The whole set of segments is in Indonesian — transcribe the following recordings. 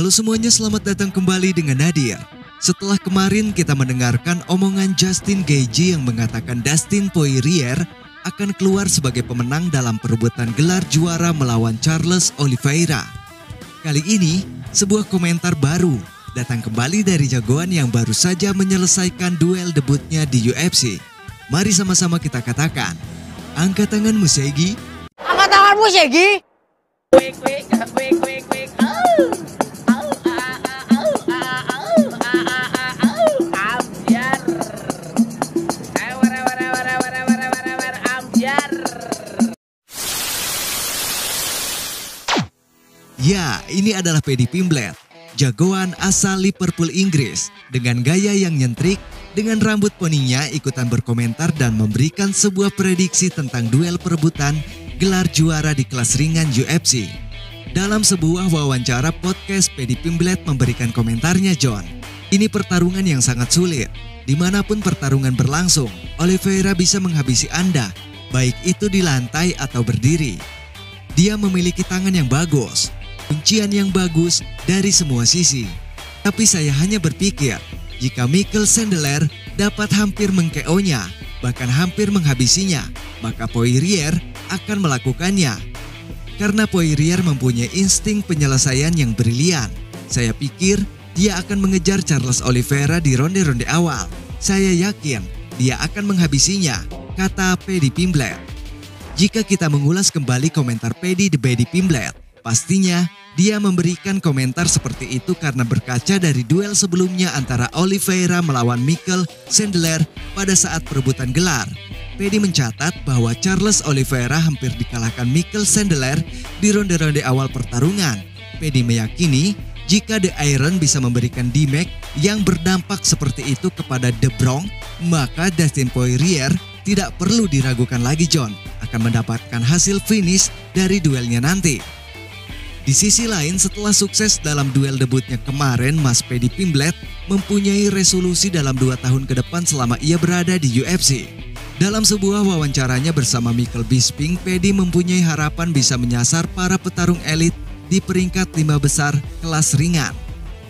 Halo semuanya, selamat datang kembali dengan Nadir. Setelah kemarin kita mendengarkan omongan Justin Gaethje yang mengatakan Dustin Poirier akan keluar sebagai pemenang dalam perebutan gelar juara melawan Charles Oliveira. Kali ini, sebuah komentar baru datang kembali dari jagoan yang baru saja menyelesaikan duel debutnya di UFC. Mari sama-sama kita katakan, angkat tanganmu Segi. Angkat tanganmu Segi. Ya, ini adalah Paddy Pimblett, jagoan asal Liverpool, Inggris. Dengan gaya yang nyentrik, dengan rambut poninya ikutan berkomentar dan memberikan sebuah prediksi tentang duel perebutan gelar juara di kelas ringan UFC. Dalam sebuah wawancara podcast, Paddy Pimblett memberikan komentarnya, John. Ini pertarungan yang sangat sulit. Dimanapun pertarungan berlangsung, Oliveira bisa menghabisi Anda, baik itu di lantai atau berdiri. Dia memiliki tangan yang bagus, kuncian yang bagus dari semua sisi. Tapi saya hanya berpikir, jika Michael Sandler dapat hampir meng-KO-nya, bahkan hampir menghabisinya, maka Poirier akan melakukannya. Karena Poirier mempunyai insting penyelesaian yang brilian, saya pikir dia akan mengejar Charles Oliveira di ronde-ronde awal. Saya yakin dia akan menghabisinya, kata Paddy Pimblett. Jika kita mengulas kembali komentar Paddy Pimblett, pastinya dia memberikan komentar seperti itu karena berkaca dari duel sebelumnya antara Oliveira melawan Michael Sandler pada saat perebutan gelar. Paddy mencatat bahwa Charles Oliveira hampir dikalahkan Michael Sandler di ronde-ronde awal pertarungan. Paddy meyakini jika The Iron bisa memberikan damage yang berdampak seperti itu kepada The Bronx, maka Dustin Poirier tidak perlu diragukan lagi, John, akan mendapatkan hasil finish dari duelnya nanti. Di sisi lain, setelah sukses dalam duel debutnya kemarin, Mas Paddy Pimblett mempunyai resolusi dalam 2 tahun ke depan selama ia berada di UFC. Dalam sebuah wawancaranya bersama Michael Bisping, Paddy mempunyai harapan bisa menyasar para petarung elit di peringkat 5 besar kelas ringan.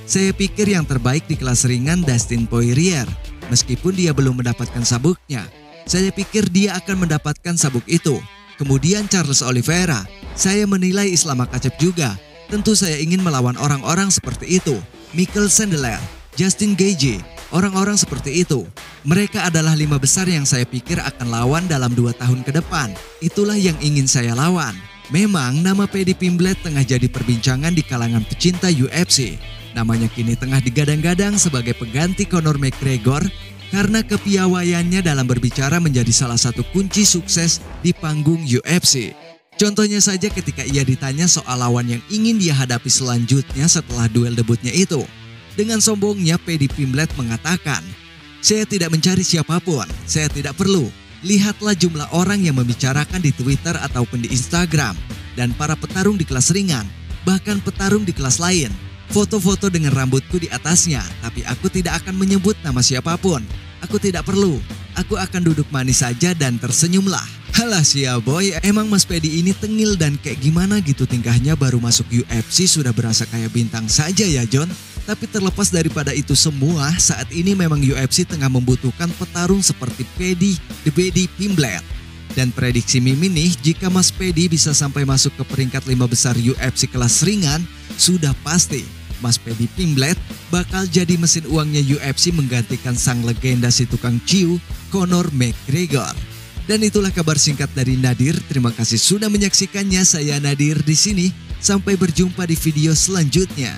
Saya pikir yang terbaik di kelas ringan Dustin Poirier, meskipun dia belum mendapatkan sabuknya. Saya pikir dia akan mendapatkan sabuk itu. Kemudian Charles Oliveira, saya menilai Islam Makhachev juga. Tentu saya ingin melawan orang-orang seperti itu. Michael Sandler, Justin Gaethje, orang-orang seperti itu. Mereka adalah 5 besar yang saya pikir akan lawan dalam 2 tahun ke depan. Itulah yang ingin saya lawan. Memang nama Paddy Pimblett tengah jadi perbincangan di kalangan pecinta UFC. Namanya kini tengah digadang-gadang sebagai pengganti Conor McGregor karena kepiawaiannya dalam berbicara menjadi salah satu kunci sukses di panggung UFC. Contohnya saja ketika ia ditanya soal lawan yang ingin dia hadapi selanjutnya setelah duel debutnya itu. Dengan sombongnya Paddy Pimblett mengatakan, "Saya tidak mencari siapapun, saya tidak perlu. Lihatlah jumlah orang yang membicarakan di Twitter ataupun di Instagram, dan para petarung di kelas ringan, bahkan petarung di kelas lain. Foto-foto dengan rambutku di atasnya, tapi aku tidak akan menyebut nama siapapun. Aku tidak perlu, aku akan duduk manis saja dan tersenyumlah." Halah sia boy, emang Mas Paddy ini tengil dan kayak gimana gitu tingkahnya, baru masuk UFC sudah berasa kayak bintang saja ya John. Tapi terlepas daripada itu semua, saat ini memang UFC tengah membutuhkan petarung seperti Paddy Pimblett. Dan prediksi Mimin nih, jika Mas Paddy bisa sampai masuk ke peringkat 5 besar UFC kelas ringan, sudah pasti Mas Paddy Pimblett bakal jadi mesin uangnya UFC menggantikan sang legenda si tukang ciu, Conor McGregor. Dan itulah kabar singkat dari Nadir. Terima kasih sudah menyaksikannya. Saya Nadir di sini. Sampai berjumpa di video selanjutnya.